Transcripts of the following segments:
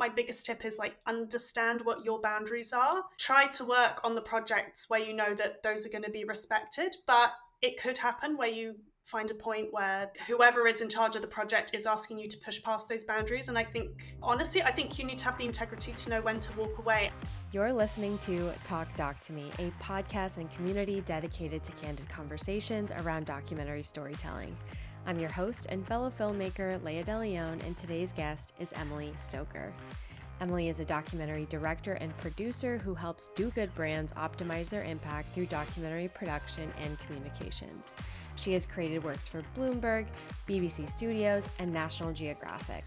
my biggest tip is like understand what your boundaries are. Try to work on the projects where you know that those are going to be respected, but it could happen where you find a point where whoever is in charge of the project is asking you to push past those boundaries. And I think, honestly, I think you need to have the integrity to know when to walk away. You're listening to Talk Doc to Me, a podcast and community dedicated to candid conversations around documentary storytelling. I'm your host and fellow filmmaker, Leah, and today's guest is Emily Stoker. Emily is a documentary director and producer who helps do-good brands optimize their impact through documentary production and communications. She has created works for Bloomberg, BBC Studios, and National Geographic.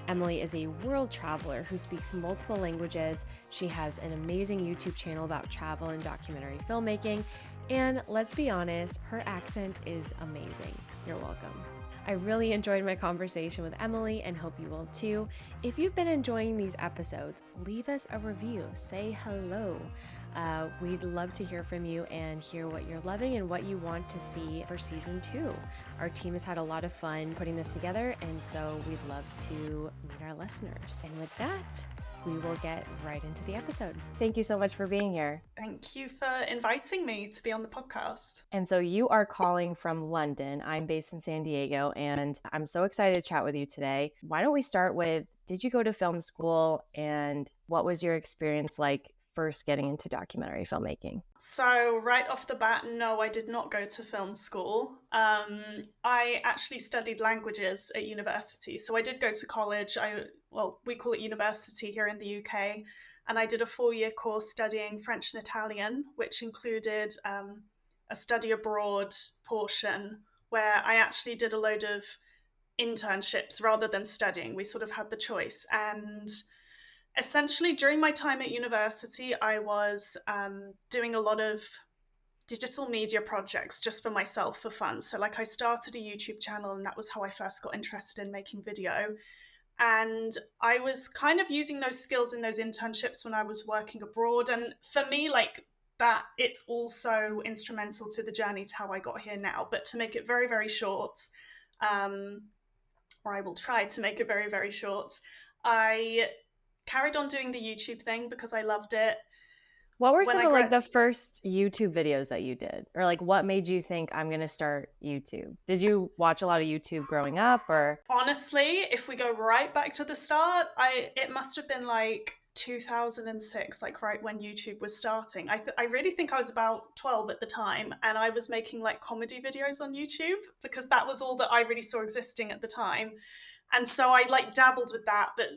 Emily is a world traveler who speaks multiple languages. She has an amazing YouTube channel about travel and documentary filmmaking. And let's be honest, her accent is amazing. You're welcome. I really enjoyed my conversation with Emily and hope you will too. If you've been enjoying these episodes, leave us a review. Say hello. We'd love to hear from you and hear what you're loving and what you want to see for season 2. Our team has had a lot of fun putting this together, and so we'd love to meet our listeners. And with that, we will get right into the episode. Thank you so much for being here. Thank you for inviting me to be on the podcast. And so you are calling from London. I'm based in San Diego, and I'm so excited to chat with you today. Why don't we start with, did you go to film school, and what was your experience like first getting into documentary filmmaking? So right off the bat, no, I did not go to film school. I actually studied languages at university. So I did go to college. We call it university here in the UK. And I did a 4-year course studying French and Italian, which included a study abroad portion where I actually did a load of internships rather than studying. We sort of had the choice. And essentially, during my time at university, I was doing a lot of digital media projects just for myself for fun. So like I started a YouTube channel, and that was how I first got interested in making video. And I was kind of using those skills in those internships when I was working abroad. And for me, like that, it's also instrumental to the journey to how I got here now. But to make it very, very short, or I will try to make it very, very short, I carried on doing the YouTube thing because I loved it. What were some of like the first YouTube videos that you did? Or like what made you think I'm going to start YouTube? Did you watch a lot of YouTube growing up, or? Honestly, if we go right back to the start, it must have been like 2006, like right when YouTube was starting. I really think I was about 12 at the time, and I was making like comedy videos on YouTube because that was all that I really saw existing at the time. And so I like dabbled with that, but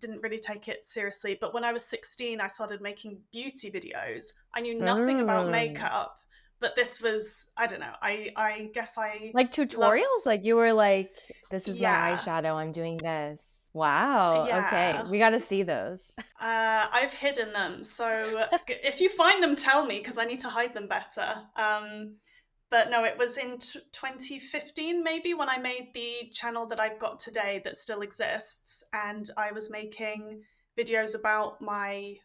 didn't really take it seriously. But when I was 16, I started making beauty videos. I knew nothing about makeup, but this was, I don't know, I guess I like tutorials? Like you were like, this is my eyeshadow, I'm doing this. Wow. Yeah. Okay, we got to see those. I've hidden them, so if you find them, tell me, because I need to hide them better. But no, it was in 2015 maybe when I made the channel that I've got today that still exists, and I was making videos about my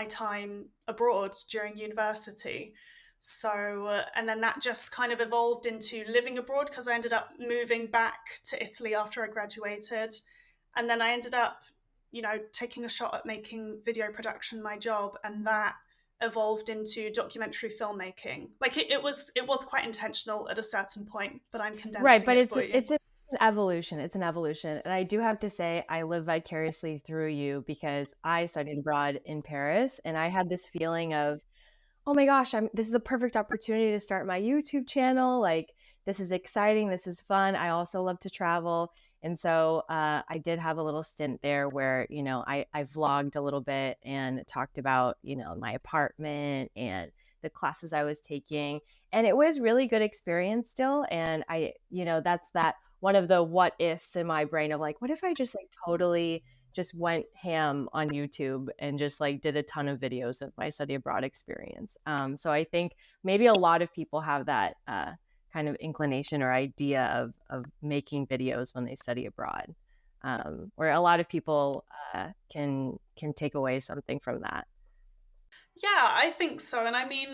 time abroad during university. So, and then that just kind of evolved into living abroad because I ended up moving back to Italy after I graduated, and then I ended up, taking a shot at making video production my job, and that evolved into documentary filmmaking. Like it was quite intentional at a certain point, but I'm condensing right, but it's an evolution. It's an evolution. And I do have to say, I live vicariously through you because I studied abroad in Paris, and I had this feeling of, oh my gosh, this is a perfect opportunity to start my YouTube channel. Like, this is exciting. This is fun. I also love to travel. And so I did have a little stint there where, I vlogged a little bit and talked about, my apartment and the classes I was taking. And it was really good experience still. And I, that's that one of the what ifs in my brain of like, what if I just like totally just went ham on YouTube and just like did a ton of videos of my study abroad experience. So I think maybe a lot of people have that kind of inclination or idea of making videos when they study abroad, where a lot of people can take away something from that. Yeah, I think so. And I mean,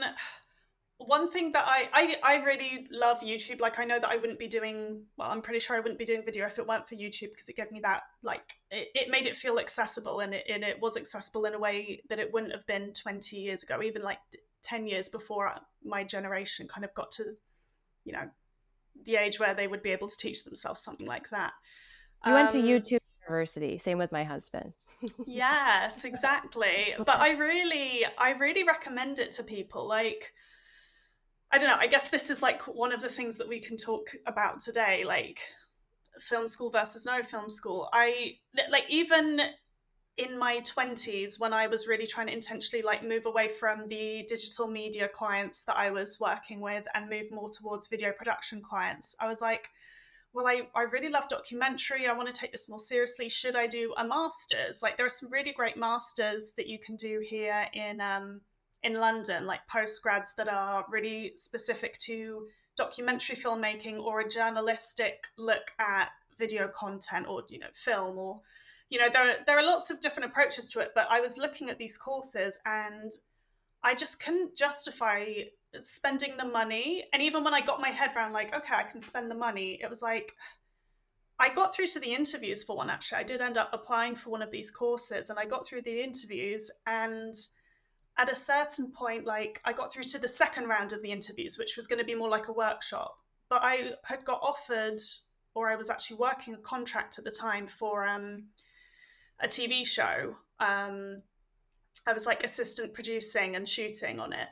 one thing that I really love YouTube. Like, I know that I wouldn't be doing, well, I'm pretty sure I wouldn't be doing video if it weren't for YouTube, because it gave me that, like, it made it feel accessible, and it was accessible in a way that it wouldn't have been 20 years ago, even like 10 years before my generation kind of got to, you know, the age where they would be able to teach themselves something like that. You went to Um, YouTube University. Same with my husband. yes, exactly. But I really recommend it to people. Like, I don't know, I guess this is like one of the things that we can talk about today, like film school versus no film school. I like, even in my 20s, when I was really trying to intentionally like move away from the digital media clients that I was working with and move more towards video production clients, I was like, well, I really love documentary. I want to take this more seriously. Should I do a master's? Like, there are some really great masters that you can do here in London, like postgrads that are really specific to documentary filmmaking, or a journalistic look at video content, or, you know, film, or, you know, there are lots of different approaches to it. But I was looking at these courses, and I just couldn't justify spending the money. And even when I got my head around, like, okay, I can spend the money, it was like, I got through to the interviews for one, actually. I did end up applying for one of these courses, and I got through the interviews. And at a certain point, like, I got through to the second round of the interviews, which was going to be more like a workshop. But I had got offered, or I was actually working a contract at the time for a TV show. I was like assistant producing and shooting on it.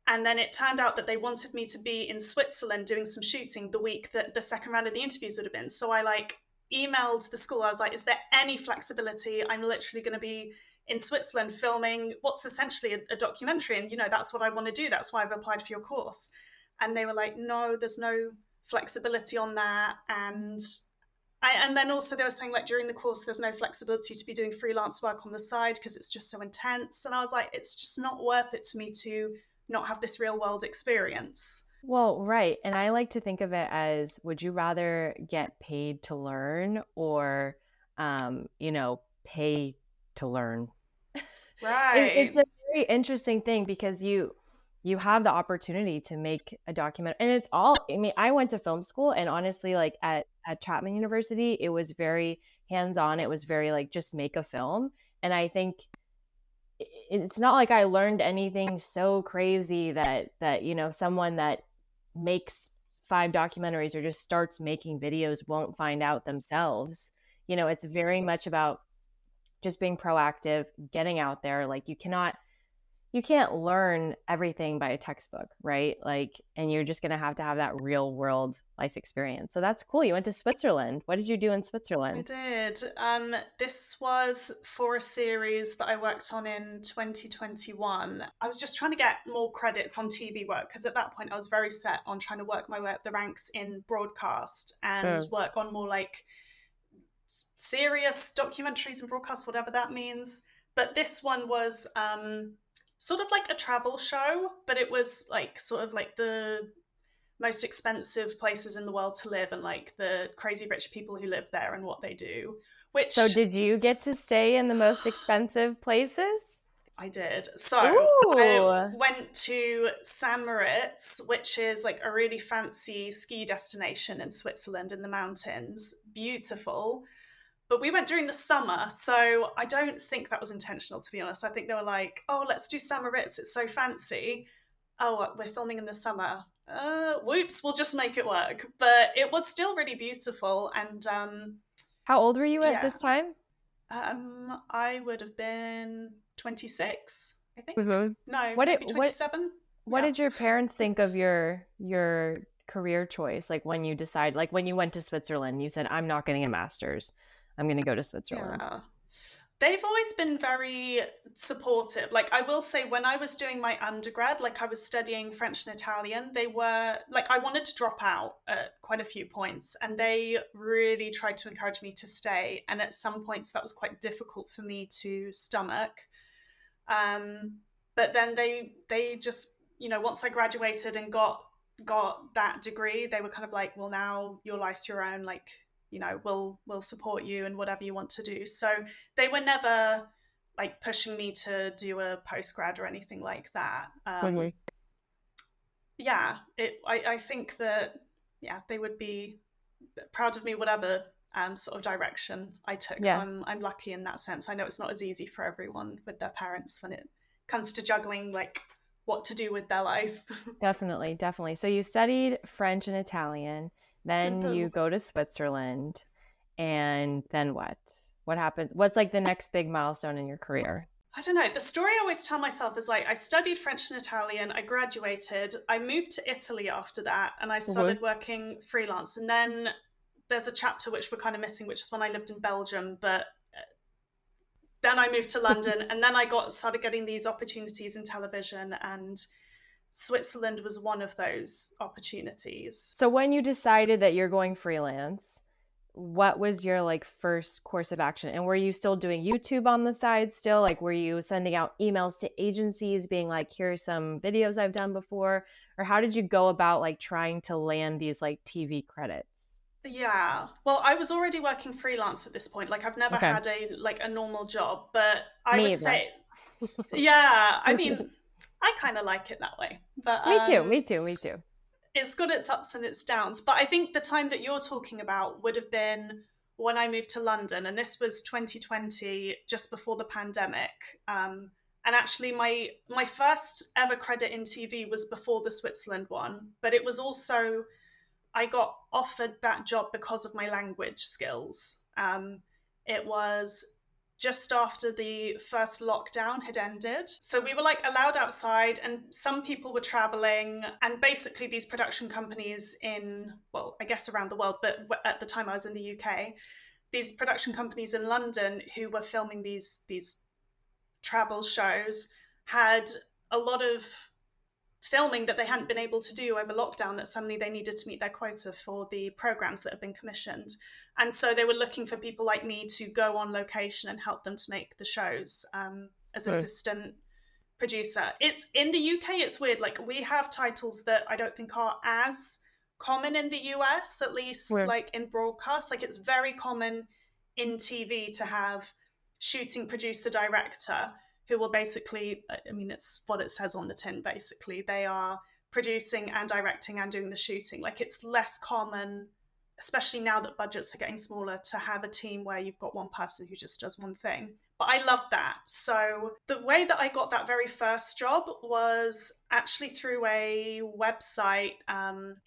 And then it turned out that they wanted me to be in Switzerland doing some shooting the week that the second round of the interviews would have been. So I like emailed the school. I was like, is there any flexibility? I'm literally going to be in Switzerland filming what's essentially a documentary. And, you know, that's what I want to do. That's why I've applied for your course. And they were like, no, there's no flexibility on that. And then also they were saying, like, during the course, there's no flexibility to be doing freelance work on the side because it's just so intense. And I was like, it's just not worth it to me to not have this real world experience. Well, right. And I like to think of it as, would you rather get paid to learn or, pay to learn? It's Right. a very interesting thing because you have the opportunity to make a document, and it's all, I mean, I went to film school, and honestly, like at Chapman University, it was very hands-on. It was very like, just make a film. And I think it's not like I learned anything so crazy that someone that makes 5 documentaries or just starts making videos won't find out themselves. It's very much about just being proactive, getting out there. Like, you can't learn everything by a textbook, right? Like, and you're just going to have that real world life experience. So that's cool. You went to Switzerland. What did you do in I Switzerland? did. This was for a series that I worked on in 2021. I was just trying to get more credits on TV work, because at that point I was very set on trying to work my way up the ranks in broadcast and Mm. work on more like serious documentaries and broadcast, whatever that means. But this one was sort of like a travel show, but it was like sort of like the most expensive places in the world to live, and like the crazy rich people who live there and what they do, So which did you get to stay in the most expensive places? I did. So I Ooh. went to San Moritz, which is like a really fancy ski destination in Switzerland in the mountains. Beautiful. But we went during the summer, so I don't think that was intentional, to be honest. I think they were like, oh, let's do San Moritz, it's so fancy. Oh, we're filming in the summer. Whoops, we'll just make it work. But it was still really beautiful. And How old were you at yeah, this time? I would have been 26, I think. Mhm. No, What did maybe what 27. what Yeah. did your parents think of your career choice? Like, when you decide, like when you went to Switzerland, you said, I'm not getting a master's. I'm going to go to Switzerland. Yeah. They've always been very supportive. Like, I will say, when I was doing my undergrad, like I was studying French and Italian, they were like, I wanted to drop out at quite a few points, and they really tried to encourage me to stay. And at some points that was quite difficult for me to stomach. Um, but then they just, you know, once I graduated and got that degree, they were kind of like, well, now your life's your own. Like, you know, we'll support you and whatever you want to do. So they were never like pushing me to do a postgrad or anything like that. Mhm. yeah, I think that, yeah, they would be proud of me, whatever sort of direction I took. So Yeah. I'm lucky in that sense. I know it's not as easy for everyone with their parents when it comes to juggling like what to do with their life. Definitely, definitely. So you studied French and Italian, then you go to Switzerland, and then what? What happens? What's like the next big milestone in your career? I don't know. The story I always tell myself is like I studied French and Italian, I graduated, I moved to Italy after that, and I Mhm. started working freelance. And then there's a chapter which we're kind of missing, which is when I lived in Belgium. But then I moved to London, and then I started getting these opportunities in television, and Switzerland was one of those opportunities. So when you decided that you're going freelance, what was your like first course of action? And were you still doing YouTube on the side still? Like were you sending out emails to agencies being like, here are some videos I've done before? Or how did you go about like trying to land these like TV credits? Yeah. Well, I was already working freelance at this point. Like I've never Okay. had a normal job, but I Me would either. say yeah, I mean, I kind of like it that way. But Me too. Me too. Me too. it's got its ups and its downs. But I think the time that you're talking about would have been when I moved to London, and this was 2020, just before the pandemic. And actually, my first ever credit in TV was before the Switzerland one, but it was also I got offered that job because of my language skills. It was just after the first lockdown had ended. So we were like allowed outside, and some people were traveling. And basically, these production companies in, well, I guess around the world, but at the time I was in the UK, these production companies in London who were filming these travel shows had a lot of filming that they hadn't been able to do over lockdown, that suddenly they needed to meet their quota for the programs that had been commissioned. And so they were looking for people like me to go on location and help them to make the shows as Mm. assistant producer. It's in the UK, it's weird. Like we have titles that I don't think are as common in the US, at least Where? like in broadcast. Like it's very common in TV to have shooting producer director who will basically, I mean, it's what it says on the tin, basically. They are producing and directing and doing the shooting. Like it's less common, especially now that budgets are getting smaller, to have a team where you've got one person who just does one thing. But I love that. So the way that I got that very first job was actually through a website.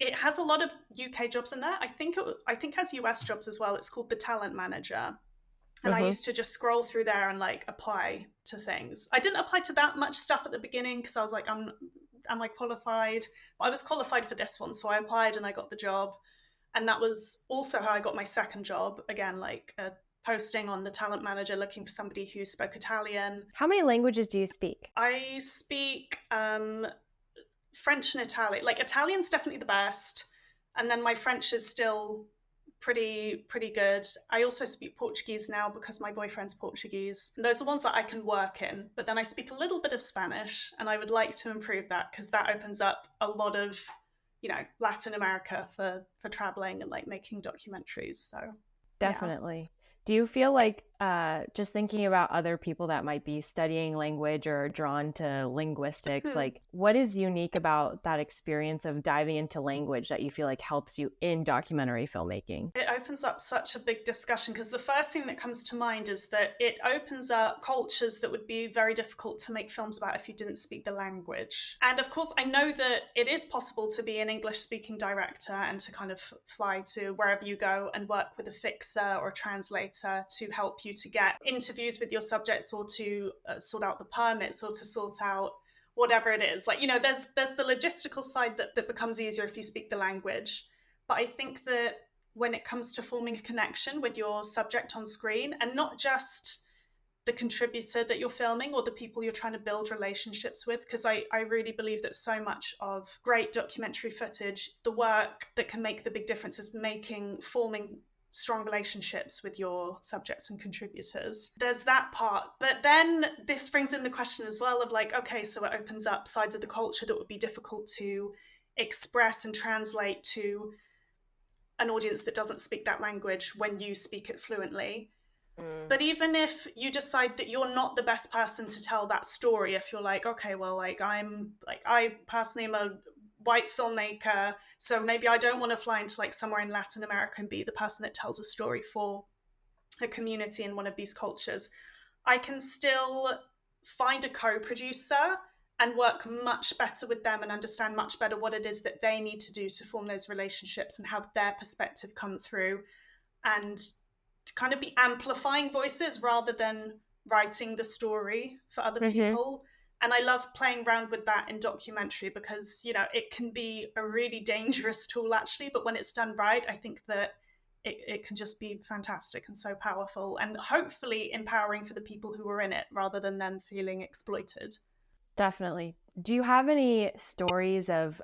It has a lot of UK jobs in there. I think it has US jobs as well. It's called the Talent Manager, and I Mm-hmm. used to just scroll through there and like apply to things. I didn't apply to that much stuff at the beginning because I was like, am I qualified? But I was qualified for this one, so I applied and I got the job. And that was also how I got my second job. Again, like a posting on the Talent Manager looking for somebody who spoke Italian. How many languages do you speak? I speak French and Italian. Like Italian's definitely the best, and then my French is still pretty good. I also speak Portuguese now because my boyfriend's Portuguese. And those are ones that I can work in. But then I speak a little bit of Spanish, and I would like to improve that because that opens up a lot of, Latin America for traveling and like making documentaries. So yeah. Definitely. Do you feel like just thinking about other people that might be studying language or drawn to linguistics, Hmm. like what is unique about that experience of diving into language that you feel like helps you in documentary filmmaking? It opens up such a big discussion because the first thing that comes to mind is that it opens up cultures that would be very difficult to make films about if you didn't speak the language. And of course, I know that it is possible to be an English speaking director and to kind of fly to wherever you go and work with a fixer or a translator to help you to get interviews with your subjects, or to sort out the permits, or to sort out whatever it is. Like, there's the logistical side that becomes easier if you speak the language. But I think that when it comes to forming a connection with your subject on screen, and not just the contributor that you're filming or the people you're trying to build relationships with, because I really believe that so much of great documentary footage, the work that can make the big difference is forming strong relationships with your subjects and contributors. There's that part. But then this brings in the question as well of like, okay, so it opens up sides of the culture that would be difficult to express and translate to an audience that doesn't speak that language when you speak it fluently. Mm. But even if you decide that you're not the best person to tell that story, if you're like, okay, well, like I personally am a white filmmaker, so maybe I don't want to fly into like somewhere in Latin America and be the person that tells a story for a community in one of these cultures. I can still find a co-producer and work much better with them and understand much better what it is that they need to do to form those relationships and have their perspective come through, and to kind of be amplifying voices rather than writing the story for other Mm-hmm. people. And I love playing around with that in documentary because, you know, it can be a really dangerous tool actually, but when it's done right, I think that it can just be fantastic and so powerful and hopefully empowering for the people who are in it rather than them feeling exploited. Definitely. Do you have any stories of,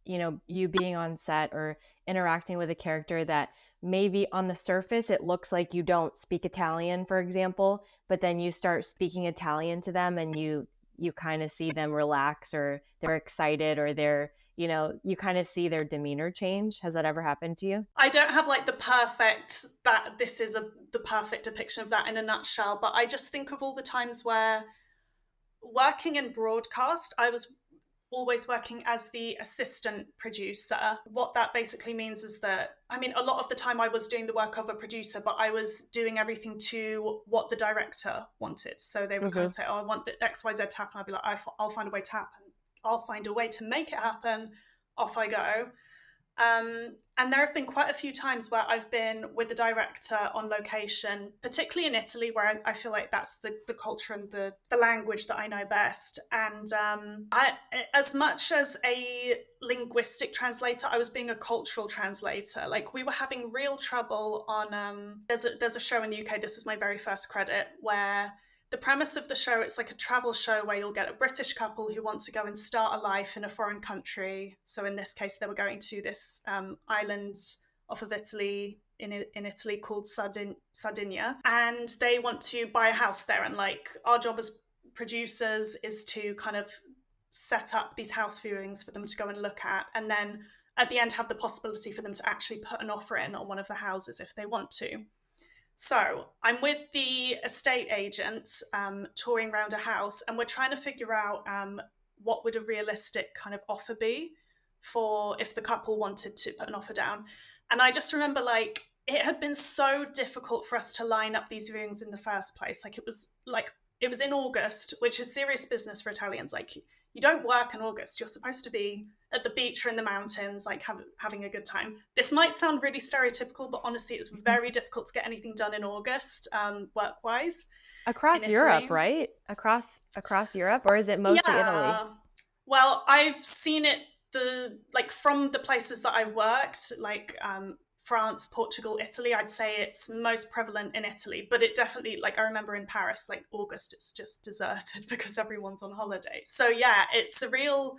you being on set or interacting with a character that maybe on the surface it looks like you don't speak Italian, for example, but then you start speaking Italian to them and you kind of see them relax or they're excited or you kind of see their demeanor change? Has that ever happened to you? I don't have like the perfect that this is the perfect depiction of that in a nutshell, but I just think of all the times where working in broadcast, I was always working as the assistant producer. What that basically means is that, I mean, a lot of the time I was doing the work of a producer, but I was doing everything to what the director wanted. So they would kind Mm-hmm. of say, oh, I want the XYZ to happen. I'd be like, I'll find a way to happen. I'll find a way to make it happen. Off I go. And there have been quite a few times where I've been with the director on location, particularly in Italy, where I feel like that's the culture and the language that I know best. And as much as a linguistic translator, I was being a cultural translator. Like we were having real trouble on. There's a show in the UK. This was my very first credit where the premise of the show, it's like a travel show where you'll get a British couple who want to go and start a life in a foreign country. So in this case, they were going to this island off of Italy, in Italy, called Sardinia, and they want to buy a house there. And like our job as producers is to kind of set up these house viewings for them to go and look at, and then at the end have the possibility for them to actually put an offer in on one of the houses if they want to. So I'm with the estate agent, touring around a house, and we're trying to figure out what would a realistic kind of offer be for if the couple wanted to put an offer down. And I just remember like it had been so difficult for us to line up these viewings in the first place. Like it was in August, which is serious business for Italians. Like you don't work in August. You're supposed to be at the beach or in the mountains, like having a good time. This might sound really stereotypical, but honestly, it's very difficult to get anything done in August, work-wise, in Across Europe, Italy. right? Across Europe, or is it mostly Italy? Yeah. Well, I've seen it from the places that I've worked, like France, Portugal, Italy. I'd say it's most prevalent in Italy, but it definitely, like I remember in Paris, like August, it's just deserted because everyone's on holiday. So yeah, it's a real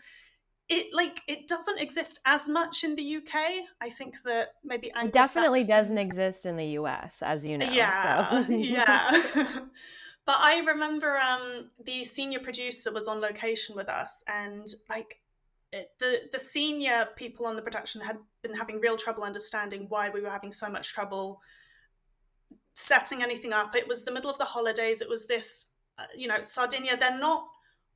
it doesn't exist as much in the UK. I think that maybe It definitely doesn't Anglo-Saxon. exist in the US, as you know. So Yeah, yeah. But I remember the senior producer was on location with us, and like the senior people on the production had been having real trouble understanding why we were having so much trouble setting anything up. It was the middle of the holidays. It was this, Sardinia. They're not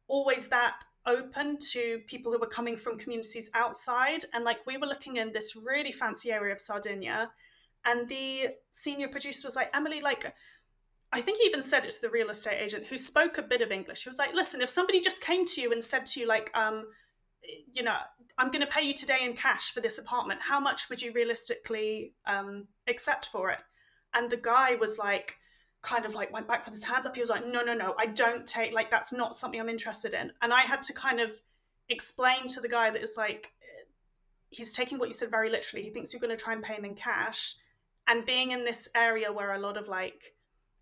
always that open to people who were coming from communities outside. And like we were looking in this really fancy area of Sardinia, and the senior producer was like, Emily, like, I think he even said it to the real estate agent who spoke a bit of English. He was like, listen, if somebody just came to you and said to you, like, you know, I'm going to pay you today in cash for this apartment, how much would you realistically accept for it? And the guy was like, kind of like went back with his hands up. He was like, no, no, no, I don't take, like, that's not something I'm interested in. And I had to kind of explain to the guy that it's like, he's taking what you said very literally. He thinks you're going to try and pay him in cash. And being in this area where a lot of like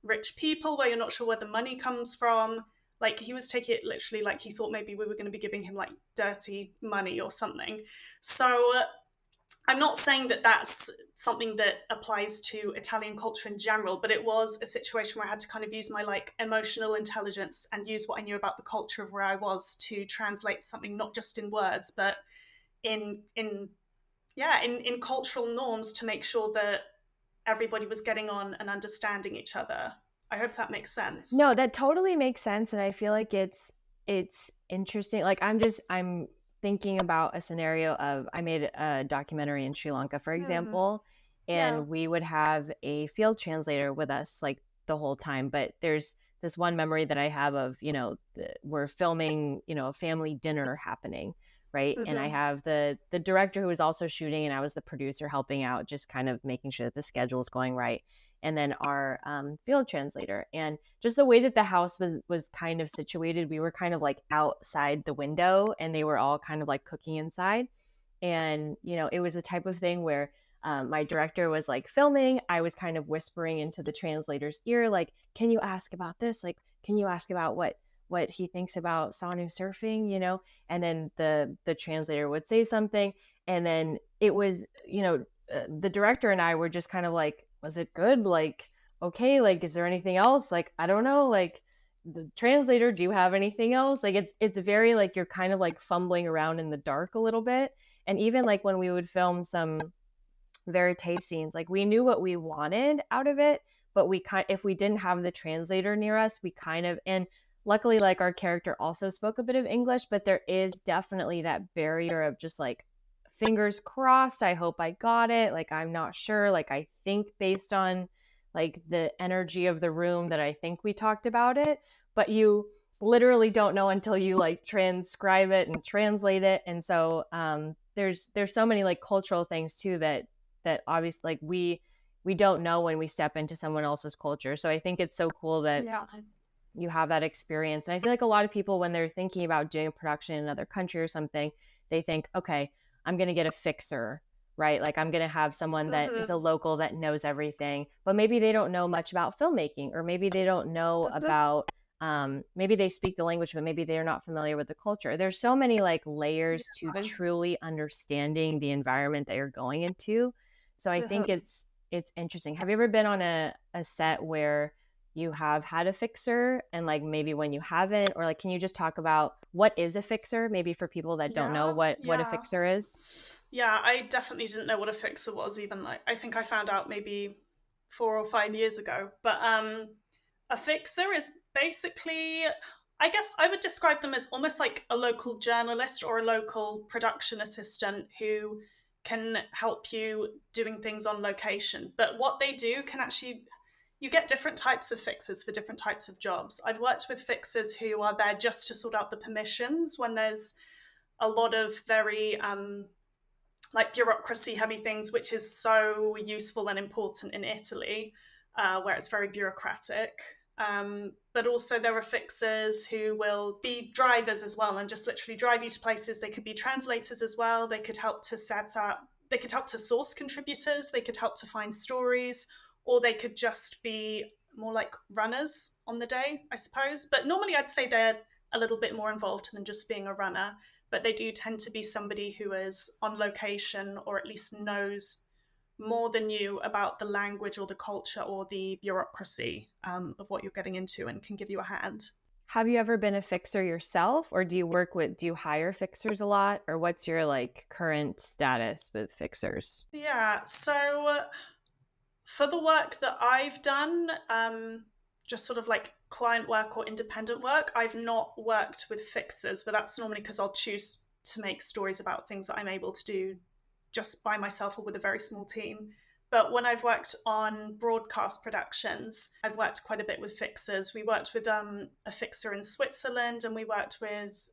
rich people, where you're not sure where the money comes from, like he was taking it literally, like he thought maybe we were going to be giving him like dirty money or something. So I'm not saying that that's something that applies to Italian culture in general, but it was a situation where I had to kind of use my like emotional intelligence and use what I knew about the culture of where I was to translate something not just in words, but in cultural norms to make sure that everybody was getting on and understanding each other. I hope that makes sense. no, that totally makes sense, and I feel like it's interesting. Like I'm thinking about a scenario of, I made a documentary in Sri Lanka, for Mm-hmm. example, Yeah. and we would have a field translator with us like the whole time. But there's this one memory that I have of, we're filming, a family dinner happening, right? And I Mm-hmm. have the director who was also shooting, and I was the producer helping out, just kind of making sure that the schedule is going right. And then our field translator, and just the way that the house was kind of situated, we were kind of like outside the window, and they were all kind of like cooking inside. And it was the type of thing where my director was like filming, I was kind of whispering into the translator's ear, like, can you ask about this, like, can you ask about what he thinks about Sanu surfing, and then the translator would say something, and then it was, the director and I were just kind of like, was it good, like, okay, like, is there anything else, like, I don't know, like, the translator, do you have anything else, like, it's very like you're kind of like fumbling around in the dark a little bit. And even like when we would film some verite scenes, like we knew what we wanted out of it, but if we didn't have the translator near us, we kind of, and luckily like our character also spoke a bit of English, but there is definitely that barrier of just like, fingers crossed, I hope I got it, like I'm not sure, like I think based on like the energy of the room that I think we talked about it, but you literally don't know until you like transcribe it and translate it. And so there's so many like cultural things too that obviously like we don't know when we step into someone else's culture. So I think it's so cool that Yeah. you have that experience. And I feel like a lot of people, when they're thinking about doing a production in another country or something, they think, okay, I'm going to get a fixer, right? Like I'm going to have someone that is Mm-hmm. a local that knows everything, but maybe they don't know much about filmmaking, or maybe they don't know Mm-hmm. about, maybe they speak the language, but maybe they're not familiar with the culture. There's so many like layers to Yeah. truly understanding the environment that you're going into. So I think Mm-hmm. it's interesting. Have you ever been on a set where you have had a fixer, and like maybe when you haven't, or like can you just talk about what is a fixer, maybe for people that don't know Yeah. what a Yeah. fixer is? Yeah, I definitely didn't know what a fixer was, even like I think I found out maybe 4 or 5 years ago. But a fixer is basically, I guess I would describe them as almost like a local journalist or a local production assistant who can help you doing things on location. But what they do can actually, you get different types of fixers for different types of jobs. I've worked with fixers who are there just to sort out the permissions when there's a lot of very like bureaucracy heavy things, which is so useful and important in Italy, where it's very bureaucratic. But also there are fixers who will be drivers as well and just literally drive you to places. They could be translators as well. They could help to set up, they could help to source contributors. They could help to find stories, or they could just be more like runners on the day, I suppose. But normally I'd say they're a little bit more involved than just being a runner, but they do tend to be somebody who is on location or at least knows more than you about the language or the culture or the bureaucracy of what you're getting into and can give you a hand. Have you ever been a fixer yourself, or do you hire fixers a lot, or what's your like current status with fixers? Yeah, so for the work that I've done, just sort of like client work or independent work, I've not worked with fixers, but that's normally because I'll choose to make stories about things that I'm able to do just by myself or with a very small team. But when I've worked on broadcast productions, I've worked quite a bit with fixers. We worked with a fixer in Switzerland, and we worked with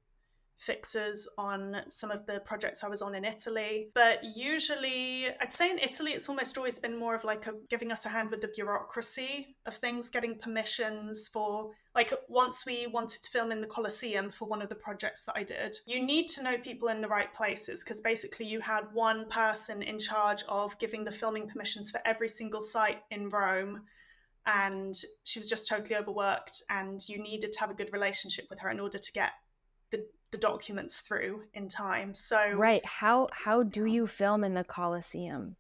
fixers on some of the projects I was on in Italy. But usually, I'd say in Italy, it's almost always been more of like giving us a hand with the bureaucracy of things, getting permissions for, like, once we wanted to film in the Colosseum for one of the projects that I did, you need to know people in the right places, because basically you had one person in charge of giving the filming permissions for every single site in Rome. And she was just totally overworked, and you needed to have a good relationship with her in order to get the documents through in time. So Right. How do yeah, you film in the Colosseum?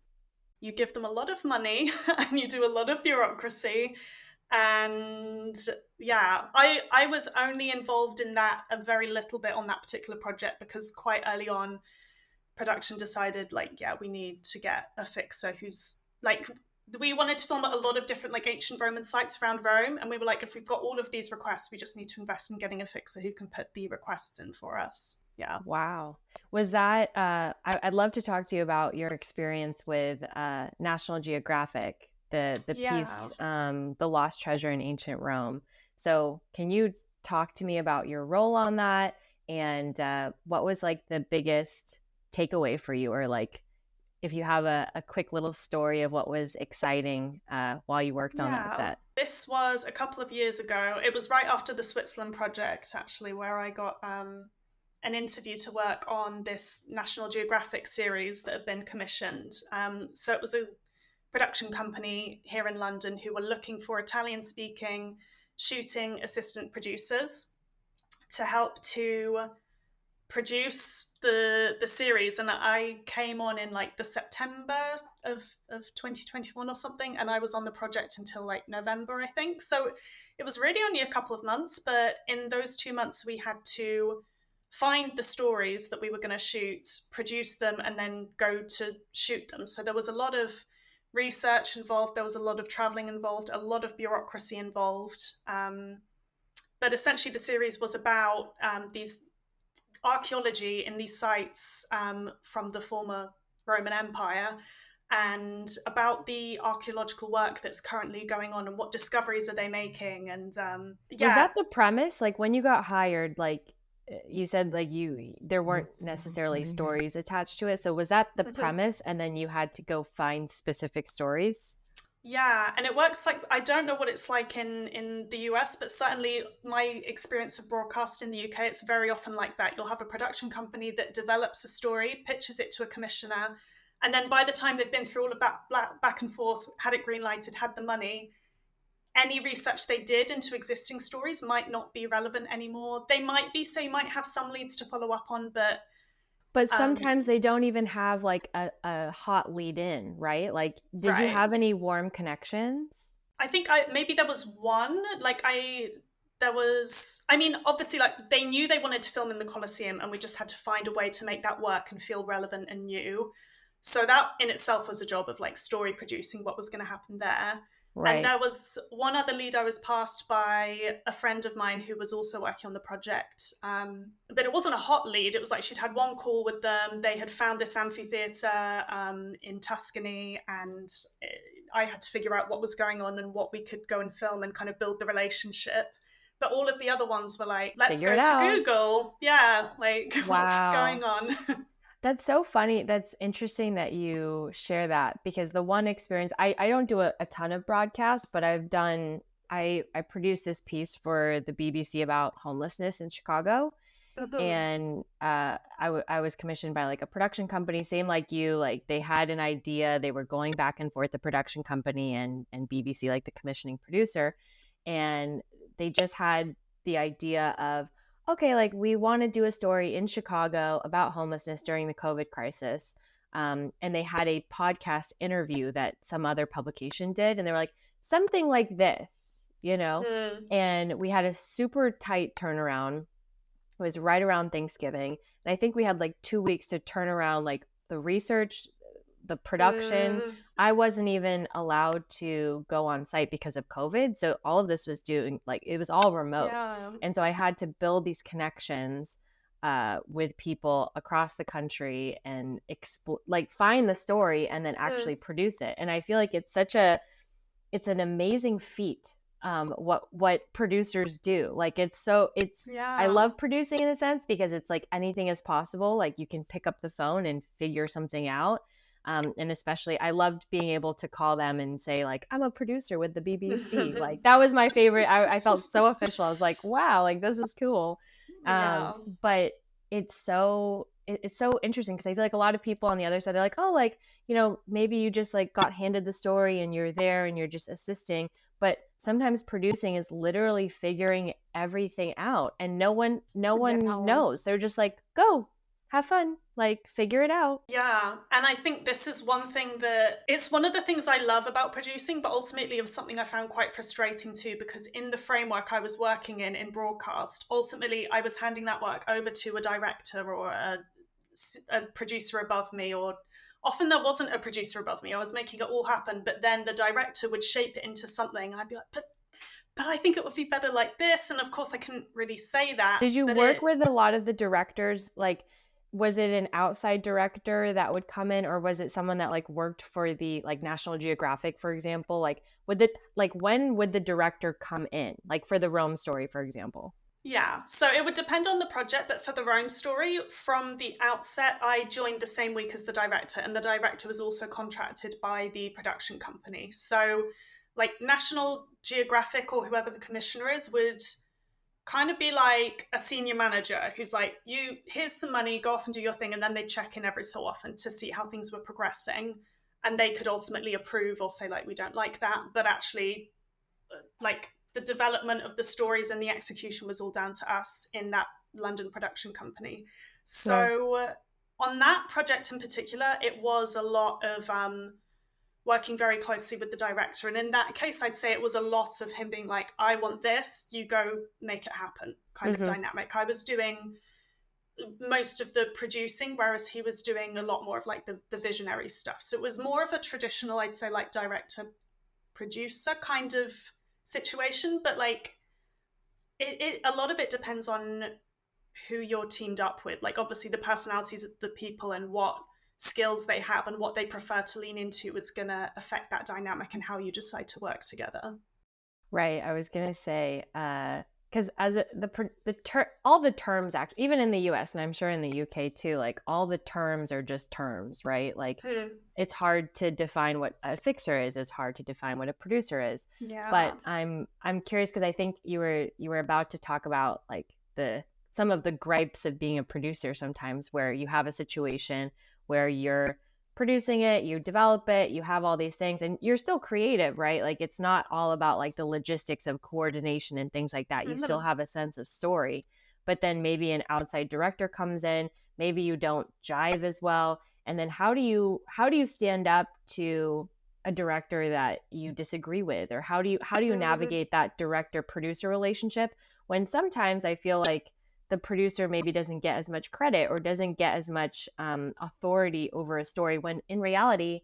you give them a lot of money and you do a lot of bureaucracy. And yeah, I was only involved in that a very little bit on that particular project, because quite early on production decided, like, yeah, we need to get a fixer who's like, we wanted to film at a lot of different like ancient Roman sites around Rome, and we were like, if we've got all of these requests, we just need to invest in getting a fixer who can put the requests in for us. Yeah. Wow. Was that, I'd love to talk to you about your experience with National Geographic, the Yeah. piece, The Lost Treasure in Ancient Rome. So can you talk to me about your role on that, and what was like the biggest takeaway for you, or like if you have a quick little story of what was exciting while you worked on that Yeah. set? This was a couple of years ago. It was right after the Switzerland project, actually, where I got an interview to work on this National Geographic series that had been commissioned. So it was a production company here in London who were looking for Italian speaking shooting assistant producers to help to produce the series, and I came on in like the September of 2021 or something, and I was on the project until like November, I think. So it was really only a couple of months, but in those 2 months we had to find the stories that we were going to shoot, produce them, and then go to shoot them. So there was a lot of research involved, there was a lot of traveling involved, a lot of bureaucracy involved. But essentially the series was about these archaeology in these sites from the former Roman Empire, and about the archaeological work that's currently going on and what discoveries are they making. And Was yeah. that the premise? Like when you got hired, like you said, like you there weren't necessarily stories attached to it. So was that the premise, and then you had to go find specific stories? Yeah, and it works like, I don't know what it's like in the US, but certainly my experience of broadcast in the UK, it's very often like that. You'll have a production company that develops a story, pitches it to a commissioner, and then by the time they've been through all of that back and forth, had it green lighted, had the money, any research they did into existing stories might not be relevant anymore. They might be, so you might have some leads to follow up on, but But um, sometimes they don't even have like a hot lead in, right? Like, did you right. have any warm connections? I think maybe there was one, like there was, I mean, obviously, like they knew they wanted to film in the Colosseum, and we just had to find a way to make that work and feel relevant and new. So that in itself was a job of like story producing what was going to happen there. And Right. there was one other lead I was passed by a friend of mine who was also working on the project. But it wasn't a hot lead. It was like she'd had one call with them. They had found this amphitheater in Tuscany, and I had to figure out what was going on and what we could go and film and kind of build the relationship. But all of the other ones were like, let's Figure go it to out. Google. Yeah, like what's Wow. going on? That's so funny. That's interesting that you share that, because the one experience, I don't do a ton of broadcasts, but I produced this piece for the BBC about homelessness in Chicago. And I was commissioned by like a production company, same like you, like they had an idea, they were going back and forth, the production company and BBC, like the commissioning producer, and they just had the idea of, okay, like we want to do a story in Chicago about homelessness during the COVID crisis. And they had a podcast interview that some other publication did, and they were like, something like this, you know. Mm, And we had a super tight turnaround. It was right around Thanksgiving. And I think we had like 2 weeks to turn around like the research, the production. mm, I wasn't even allowed to go on site because of COVID. So all of this was doing like it was all remote. yeah. And so I had to build these connections with people across the country and like find the story and then Mm, actually produce it. And I feel like it's an amazing feat, what producers do. Like it's I yeah. love producing in a sense because it's like anything is possible. Like you can pick up the phone and figure something out. And especially I loved being able to call them and say like, I'm a producer with the BBC. Like that was my favorite. I felt so official. I was like, wow, like this is cool. Yeah. But it's so interesting because I feel like a lot of people on the other side, they're like, oh, like, maybe you just like got handed the story and you're there and you're just assisting. But sometimes producing is literally figuring everything out, and no one Yeah. knows. They're just like, go, have fun, like figure it out. Yeah, and I think this is one thing that it's one of the things I love about producing, but ultimately it was something I found quite frustrating too, because in the framework I was working in broadcast, ultimately I was handing that work over to a director or a producer above me, or often there wasn't a producer above me. I was making it all happen, but then the director would shape it into something, and I'd be like, but I think it would be better like this. And of course, I couldn't really say that. Did you But work with a lot of the directors? Like, was it an outside director that would come in, or was it someone that like worked for the like National Geographic, for example? Like, when would the director come in? Like for the Rome story, for example. yeah, so it would depend on the project, but for the Rome story, from the outset, I joined the same week as the director, and the director was also contracted by the production company. So, like, National Geographic or whoever the commissioner is would kind of be like a senior manager who's like, you, here's some money, go off and do your thing, and then they check in every so often to see how things were progressing. And they could ultimately approve or say, like, we don't like that, but actually, like, the development of the stories and the execution was all down to us in that London production company. Wow. So on that project in particular, it was a lot of working very closely with the director. And in that case, I'd say it was a lot of him being like, I want this, you go make it happen, kind of Mm-hmm. dynamic. I was doing most of the producing, whereas he was doing a lot more of like the visionary stuff. So it was more of a traditional, I'd say, like director producer kind of situation, but like it a lot of it depends on who you're teamed up with. Like, obviously the personalities of the people and what skills they have and what they prefer to lean into is going to affect that dynamic and how you decide to work together. Right. I was gonna say, because all the terms act even in the U.S. and I'm sure in the U.K. too, like all the terms are just terms, right? Like Hmm. it's hard to define what a fixer is. It's hard to define what a producer is. Yeah. But I'm curious because I think you were about to talk about like the some of the gripes of being a producer sometimes, where you have a situation where you're producing it, you develop it, you have all these things, and you're still creative, right? Like it's not all about like the logistics of coordination and things like that. You still Mhm. have a sense of story, but then maybe an outside director comes in, maybe you don't jive as well, and then how do you stand up to a director that you disagree with, or how do you Mhm. navigate that director producer relationship when sometimes I feel like the producer maybe doesn't get as much credit or doesn't get as much authority over a story when in reality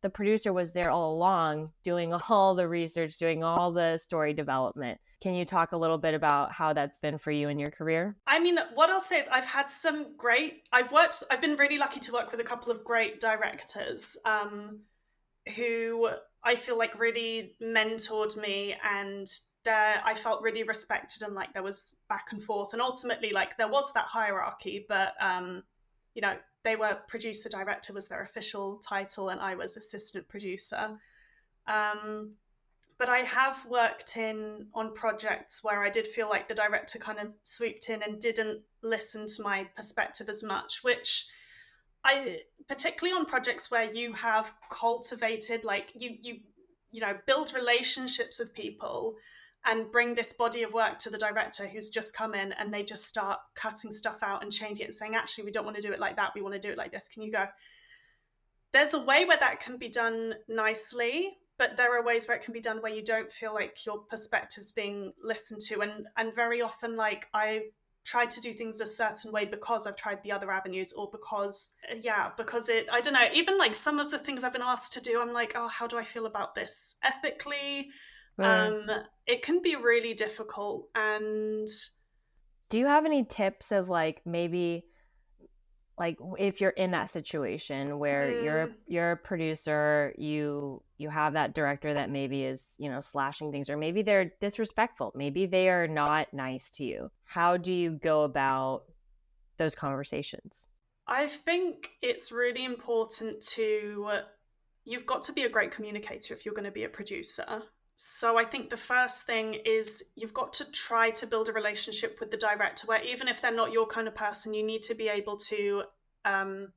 the producer was there all along doing all the research, doing all the story development. Can you talk a little bit about how that's been for you in your career? I mean, what I'll say is I've been really lucky to work with a couple of great directors who I feel like really mentored me, and there I felt really respected, and like there was back and forth, and ultimately like there was that hierarchy, but you know, they were producer director was their official title, and I was assistant producer. Um, but I have worked in on projects where I did feel like the director kind of swooped in and didn't listen to my perspective as much, which I particularly on projects where you have cultivated, like you know, build relationships with people and bring this body of work to the director who's just come in, and they just start cutting stuff out and changing it and saying, actually, we don't want to do it like that, we want to do it like this, can you go? There's a way where that can be done nicely, but there are ways where it can be done where you don't feel like your perspective's being listened to, and very often, like, I tried to do things a certain way because I've tried the other avenues, or because, yeah, because it, I don't know, even like some of the things I've been asked to do, I'm like, oh, how do I feel about this ethically? Uh, um it can be really difficult. And do you have any tips of like maybe like if you're in that situation where you're mm, you're a producer, you have that director that maybe is, slashing things, or maybe they're disrespectful, maybe they are not nice to you, how do you go about those conversations? I think it's really important to, you've got to be a great communicator if you're going to be a producer. So I think the first thing is you've got to try to build a relationship with the director where even if they're not your kind of person, you need to be able to um,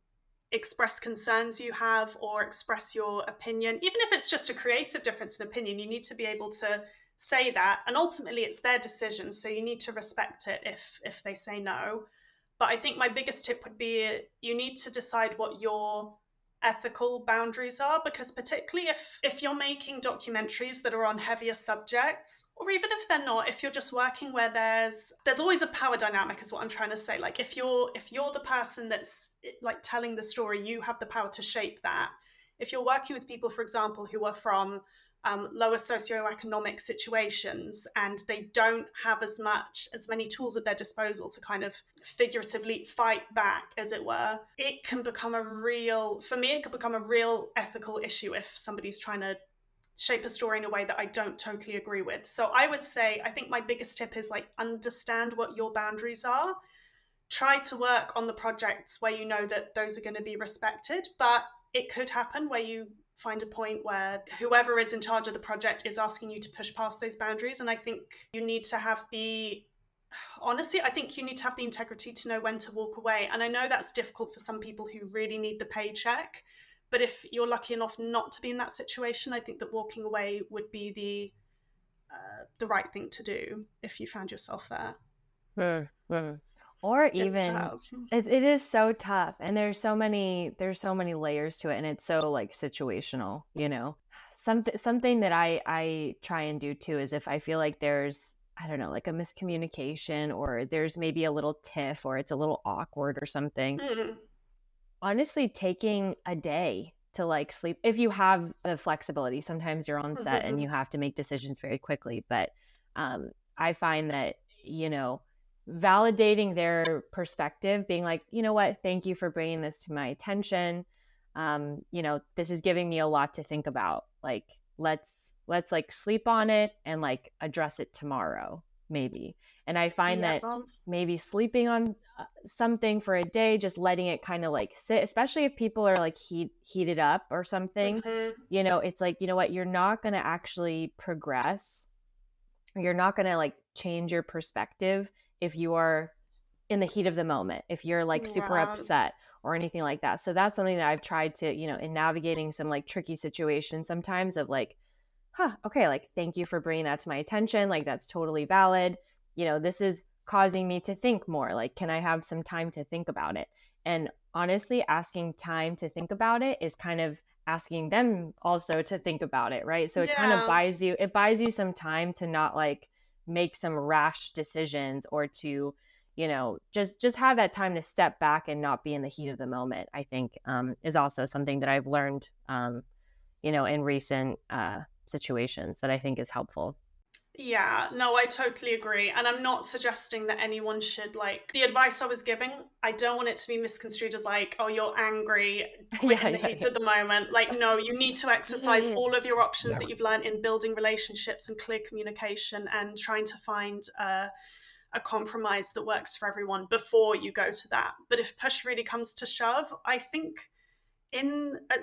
express concerns you have or express your opinion. Even if it's just a creative difference in opinion, you need to be able to say that. And ultimately, it's their decision. So you need to respect it if they say no. But I think my biggest tip would be you need to decide what your ethical boundaries are, because particularly if you're making documentaries that are on heavier subjects, or even if they're not, if you're just working where there's always a power dynamic is what I'm trying to say. Like if you're the person that's like telling the story, you have the power to shape that. If you're working with people, for example, who are from lower socioeconomic situations, and they don't have as many tools at their disposal to kind of figuratively fight back, as it were, it can become for me, it could become a real ethical issue if somebody's trying to shape a story in a way that I don't totally agree with. So I would say, I think my biggest tip is like, understand what your boundaries are. Try to work on the projects where you know that those are going to be respected, but it could happen where you find a point where whoever is in charge of the project is asking you to push past those boundaries. And I think you need to have the honestly, I think you need to have the integrity to know when to walk away. And I know that's difficult for some people who really need the paycheck. But if you're lucky enough not to be in that situation, I think that walking away would be the right thing to do if you found yourself there. Mm. Or It's even tough. it is so tough, and there's so many layers to it, and it's so like situational, you know. Something that I try and do too is if I feel like there's, I don't know, like a miscommunication, or there's maybe a little tiff, or it's a little awkward or something, Mm, honestly taking a day to like sleep if you have the flexibility. Sometimes you're on set and you mhm. have to make decisions very quickly, but I find that, you know, validating their perspective, being like, you know what, thank you for bringing this to my attention, you know, this is giving me a lot to think about, like let's like sleep on it and like address it tomorrow maybe. And I find Yeah. that maybe sleeping on something for a day, just letting it kind of like sit, especially if people are like heated up or something, Mhm. you know, it's like, you know what, you're not going to actually progress, or you're not going to like change your perspective if you are in the heat of the moment, if you're like super Right. upset or anything like that. So that's something that I've tried to, you know, in navigating some like tricky situations sometimes, of like, huh, okay, like, thank you for bringing that to my attention. Like, that's totally valid. You know, this is causing me to think more. Like, can I have some time to think about it? And honestly, asking time to think about it is kind of asking them also to think about it, right? So it kind of Yeah. buys you some time to not like make some rash decisions, or to, you know, just have that time to step back and not be in the heat of the moment. I think is also something that I've learned, you know, in recent situations, that I think is helpful. Yeah, no, I totally agree. And I'm not suggesting that anyone should, like, the advice I was giving, I don't want it to be misconstrued as like, oh, you're angry, quit Yeah, in the yeah, heat of the moment. Like, no, you need to exercise yeah. all of your options that you've learned in building relationships and clear communication and trying to find a compromise that works for everyone before you go to that. But if push really comes to shove, I think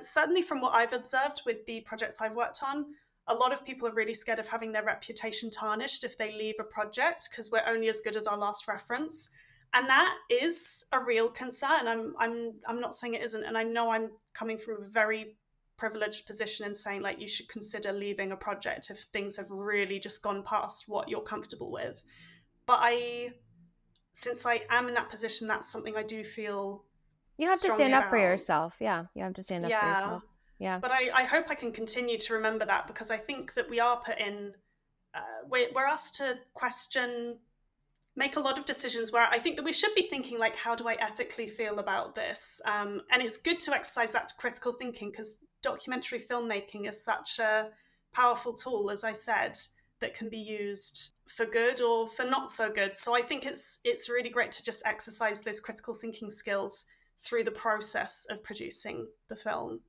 certainly from what I've observed with the projects I've worked on, a lot of people are really scared of having their reputation tarnished if they leave a project, because we're only as good as our last reference. And that is a real concern. I'm not saying it isn't, and I know I'm coming from a very privileged position in saying like you should consider leaving a project if things have really just gone past what you're comfortable with. But since I am in that position, that's something I do feel You have to strongly stand up for about. yourself. Yeah, you have to stand up for Yeah. yourself. Yeah. But I hope I can continue to remember that, because I think that we are put in, we're asked to question, make a lot of decisions where I think that we should be thinking, like, how do I ethically feel about this? And it's good to exercise that critical thinking, because documentary filmmaking is such a powerful tool, as I said, that can be used for good or for not so good. So I think it's really great to just exercise those critical thinking skills through the process of producing the film.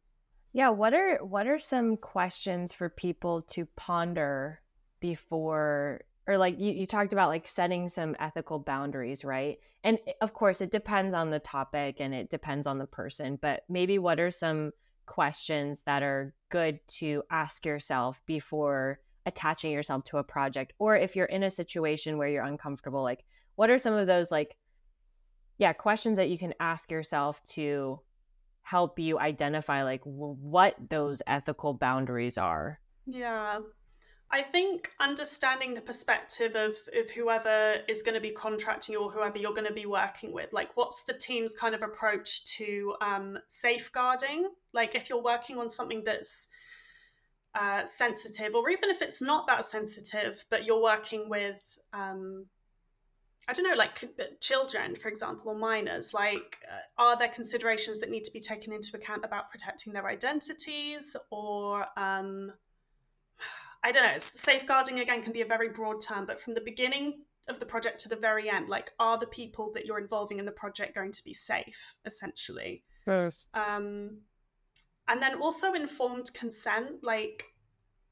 Yeah, what are some questions for people to ponder before, or like you talked about like setting some ethical boundaries, right? And of course it depends on the topic and it depends on the person, but maybe what are some questions that are good to ask yourself before attaching yourself to a project? Or if you're in a situation where you're uncomfortable, like what are some of those like, yeah, questions that you can ask yourself to help you identify like what those ethical boundaries are? Yeah. I think understanding the perspective of whoever is going to be contracting you or whoever you're going to be working with, like what's the team's kind of approach to safeguarding? Like if you're working on something that's sensitive, or even if it's not that sensitive, but you're working with, I don't know, like children, for example, or minors, like are there considerations that need to be taken into account about protecting their identities, or I don't know, safeguarding again can be a very broad term, but from the beginning of the project to the very end, like, are the people that you're involving in the project going to be safe, essentially? Yes. Um, and then also informed consent. Like,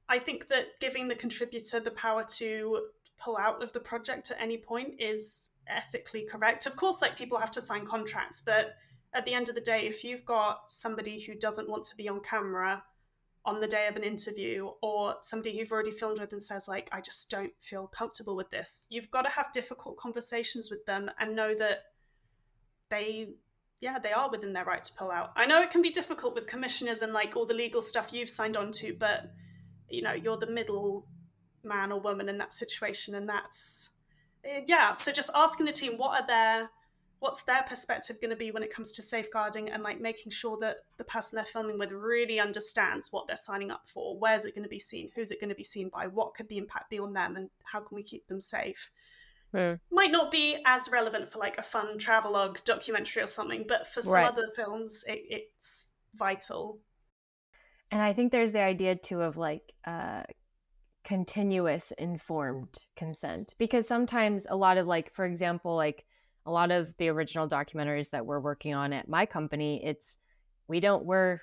I think that giving the contributor the power to pull out of the project at any point is ethically correct. Of course, like, people have to sign contracts, but at the end of the day, if you've got somebody who doesn't want to be on camera on the day of an interview, or somebody who've already filmed with and says, like, I just don't feel comfortable with this, you've got to have difficult conversations with them and know that they they are within their right to pull out. I know it can be difficult with commissioners and like all the legal stuff you've signed on to, but you're the middle man or woman in that situation, and that's so just asking the team what's their perspective going to be when it comes to safeguarding, and like making sure that the person they're filming with really understands what they're signing up for. Where's it going to be seen? Who's it going to be seen by? What could the impact be on them, and how can we keep them safe? Mm. Might not be as relevant for like a fun travelogue documentary or something, but for some Right. other films it's vital. And I think there's the idea too of like continuous informed consent, because sometimes a lot of, like, for example, like a lot of the original documentaries that we're working on at my company, it's we don't we're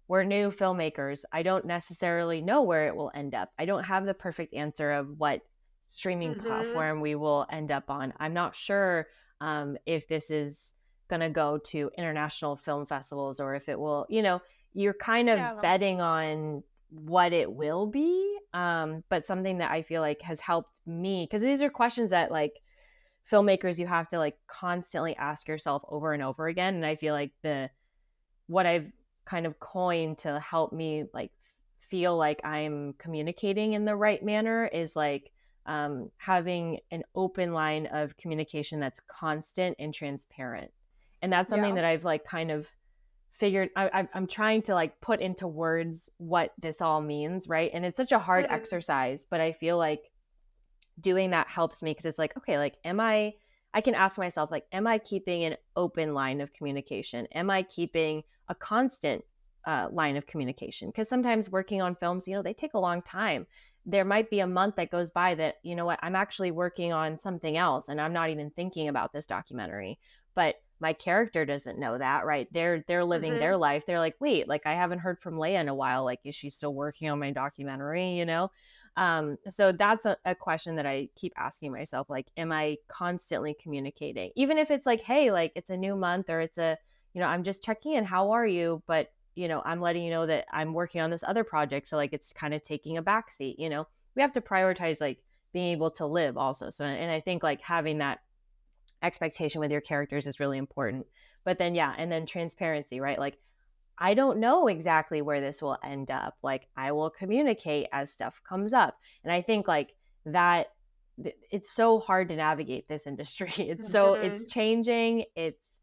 new filmmakers. I don't necessarily know where it will end up. I don't have the perfect answer of what streaming Mm-hmm. platform we will end up on. I'm not sure if this is going to go to international film festivals, or if it will, you're kind of Yeah. betting on what it will be. But something that I feel like has helped me, because these are questions that, like, filmmakers, you have to like constantly ask yourself over and over again. And I feel like what I've kind of coined to help me like feel like I'm communicating in the right manner is like having an open line of communication that's constant and transparent. And that's something Yeah. that I've like kind of figured. I'm trying to like put into words what this all means, right? And it's such a hard Mm. exercise, but I feel like doing that helps me, because it's like, okay, like, I can ask myself, like, am I keeping an open line of communication? Am I keeping a constant line of communication? Because sometimes working on films, they take a long time. There might be a month that goes by that, I'm actually working on something else and I'm not even thinking about this documentary. But my character doesn't know that, right? They're living their Mm-hmm. life. They're like, wait, like, I haven't heard from Leah in a while. Like, is she still working on my documentary? So that's a question that I keep asking myself, like, am I constantly communicating? Even if it's like, hey, like, it's a new month, or I'm just checking in, how are you? But, I'm letting you know that I'm working on this other project. So like, it's kind of taking a backseat. We have to prioritize like being able to live also. So, and I think like having that expectation with your characters is really important. But then, yeah. And then transparency, right? Like, I don't know exactly where this will end up. Like, I will communicate as stuff comes up. And I think like that it's so hard to navigate this industry. It's Mm-hmm. changing. It's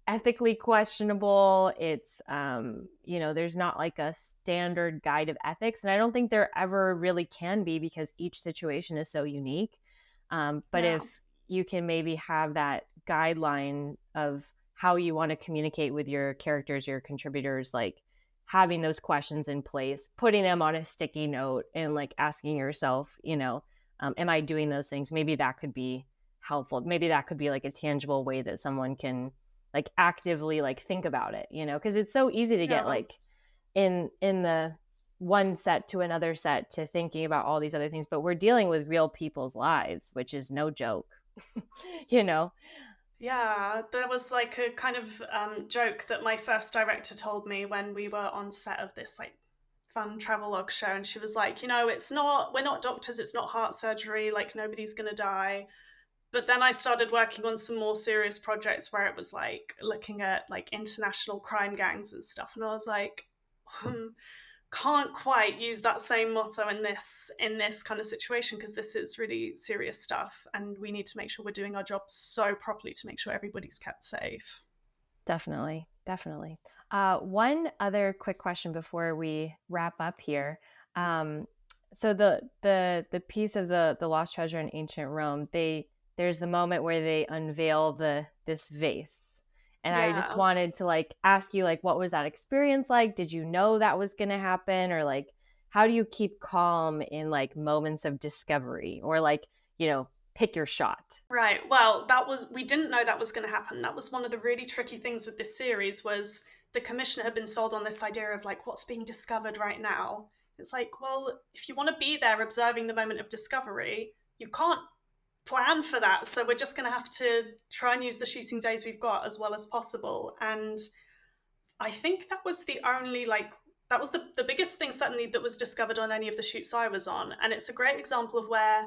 ethically questionable. It's there's not like a standard guide of ethics, and I don't think there ever really can be, because each situation is so unique. But Yeah. if you can maybe have that guideline of how you want to communicate with your characters, your contributors, like having those questions in place, putting them on a sticky note, and like asking yourself, am I doing those things? Maybe that could be helpful. Maybe that could be like a tangible way that someone can like actively like think about it, because it's so easy to get Yeah. like in the one set to another set to thinking about all these other things, but we're dealing with real people's lives, which is no joke. you know Yeah, there was like a kind of joke that my first director told me when we were on set of this like fun travelogue show, and she was like, we're not doctors, it's not heart surgery, like nobody's gonna die. But then I started working on some more serious projects where it was like looking at like international crime gangs and stuff, and I was like, can't quite use that same motto in this kind of situation, because this is really serious stuff and we need to make sure we're doing our jobs so properly to make sure everybody's kept safe. Definitely, definitely. One other quick question before we wrap up here. Um, so the piece of the lost treasure in ancient Rome, there's the moment where they unveil this vase, and I just Yeah. wanted to like ask you, like, what was that experience like? Did you know that was going to happen, or like how do you keep calm in like moments of discovery or like, pick your shot? Right. Well, we didn't know that was going to happen. That was one of the really tricky things with this series was the commissioner had been sold on this idea of like what's being discovered right now. It's like, well, if you want to be there observing the moment of discovery, you can't plan for that. So we're just going to have to try and use the shooting days we've got as well as possible. And I think that was the only like that was the biggest thing certainly that was discovered on any of the shoots I was on. And it's a great example of where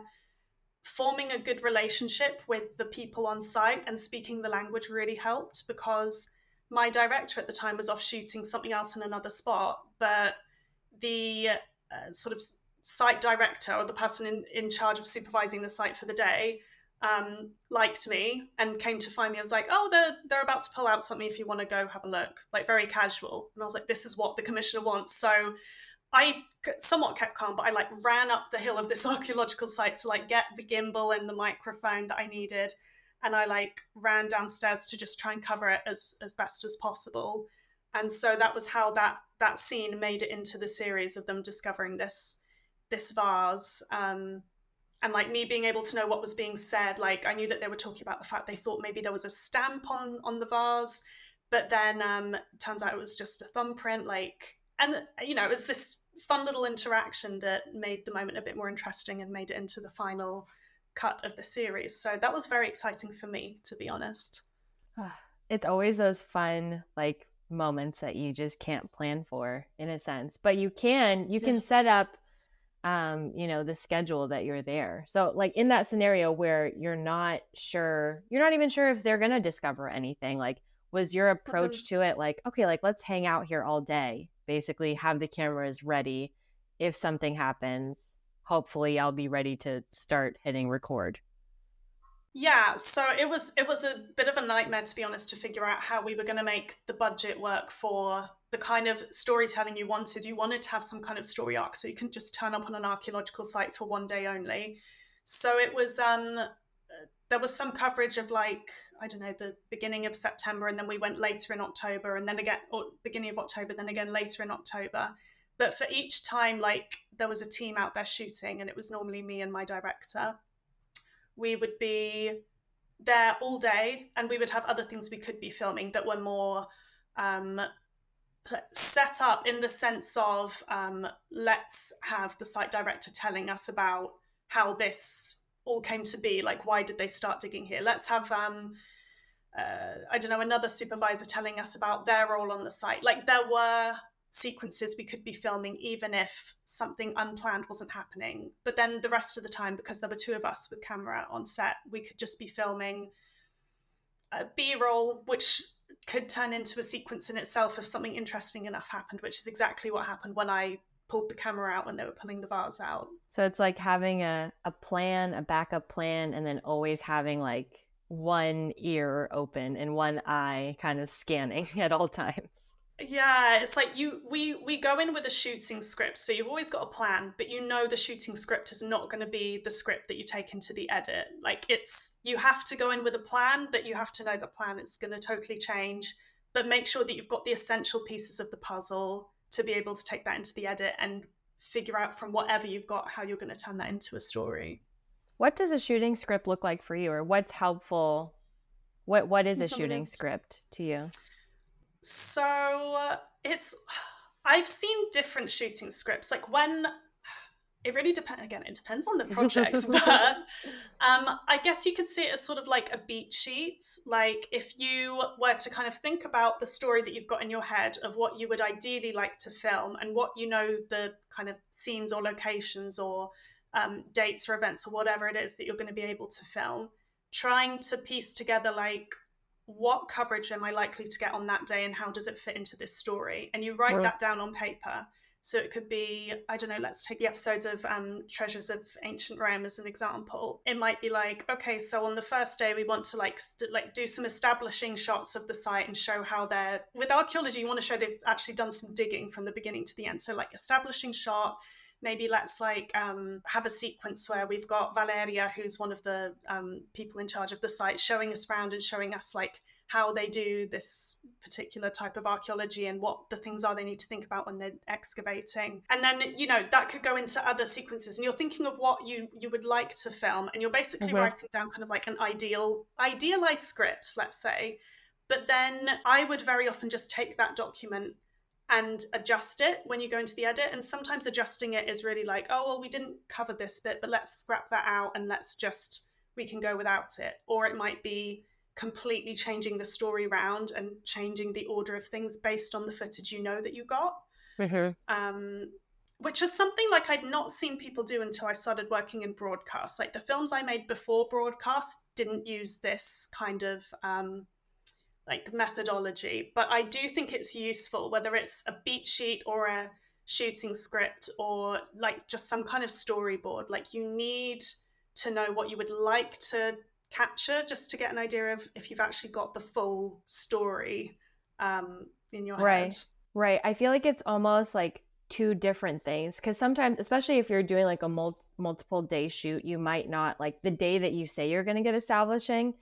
forming a good relationship with the people on site and speaking the language really helped because my director at the time was off shooting something else in another spot, but the sort of site director or the person in charge of supervising the site for the day liked me and came to find me. I was like, oh, they're about to pull out something if you want to go have a look, like very casual. And I was like, this is what the commissioner wants. So I somewhat kept calm, but I like ran up the hill of this archaeological site to like get the gimbal and the microphone that I needed. And I like ran downstairs to just try and cover it as best as possible. And so that was how that scene made it into the series of them discovering this vase. And like me being able to know what was being said, like I knew that they were talking about the fact they thought maybe there was a stamp on the vase, but then turns out it was just a thumbprint. Like, and it was this fun little interaction that made the moment a bit more interesting and made it into the final cut of the series. So that was very exciting for me, to be honest. It's always those fun like moments that you just can't plan for in a sense, but you can set up the schedule that you're there. So like in that scenario where you're not even sure if they're going to discover anything, like was your approach to it like, okay, like let's hang out here all day, basically have the cameras ready. If something happens, hopefully I'll be ready to start hitting record. Yeah, so it was a bit of a nightmare, to be honest, to figure out how we were going to make the budget work for the kind of storytelling you wanted. You wanted to have some kind of story arc, so you couldn't just turn up on an archaeological site for one day only. So it was there was some coverage of like I don't know the beginning of September, and then we went later in October, and then again or beginning of October, then again later in October. But for each time, like there was a team out there shooting, and it was normally me and my director. We would be there all day and we would have other things we could be filming that were more um, set up in the sense of let's have the site director telling us about how this all came to be, like why did they start digging here. Let's have I don't know, another supervisor telling us about their role on the site. Like there were sequences we could be filming even if something unplanned wasn't happening, but then the rest of the time, because there were two of us with camera on set, we could just be filming a b-roll which could turn into a sequence in itself if something interesting enough happened, which is exactly what happened when I pulled the camera out when they were pulling the vase out. So it's like having a plan, a backup plan, and then always having like one ear open and one eye kind of scanning at all times. Yeah, it's like we go in with a shooting script, so you've always got a plan, but the shooting script is not going to be the script that you take into the edit. Like you have to go in with a plan, but you have to know the plan is going to totally change, but make sure that you've got the essential pieces of the puzzle to be able to take that into the edit and figure out from whatever you've got how you're going to turn that into a story. What does a shooting script look like for you, or what's helpful? What is a shooting script to you? So I've seen different shooting scripts. Like when it really depends. Again, it depends on the project, but I guess you could see it as sort of like a beat sheet. Like if you were to kind of think about the story that you've got in your head of what you would ideally like to film and what the kind of scenes or locations or dates or events or whatever it is that you're going to be able to film, trying to piece together like what coverage am I likely to get on that day and how does it fit into this story? And you write that down on paper. So it could be, I don't know, let's take the episodes of Treasures of Ancient Rome as an example. It might be like, okay, so on the first day, we want to like do some establishing shots of the site and show how with archaeology, you want to show they've actually done some digging from the beginning to the end. So like establishing shot, maybe let's like have a sequence where we've got Valeria, who's one of the people in charge of the site, showing us around and showing us like how they do this particular type of archaeology and what the things are they need to think about when they're excavating. And then, that could go into other sequences, and you're thinking of what you would like to film, and you're basically Mm-hmm. writing down kind of like an idealized script, let's say. But then I would very often just take that document and adjust it when you go into the edit. And sometimes adjusting it is really like, oh, well, we didn't cover this bit, but let's scrap that out and we can go without it. Or it might be completely changing the story round and changing the order of things based on the footage that you got. Mm-hmm. Which is something like I'd not seen people do until I started working in broadcast. Like the films I made before broadcast didn't use this kind of like methodology, but I do think it's useful, whether it's a beat sheet or a shooting script or like just some kind of storyboard. Like you need to know what you would like to capture just to get an idea of if you've actually got the full story in your head. Right. I feel like it's almost like two different things, because sometimes, especially if you're doing like a multiple day shoot, you might not, like the day that you say you're going to get establishing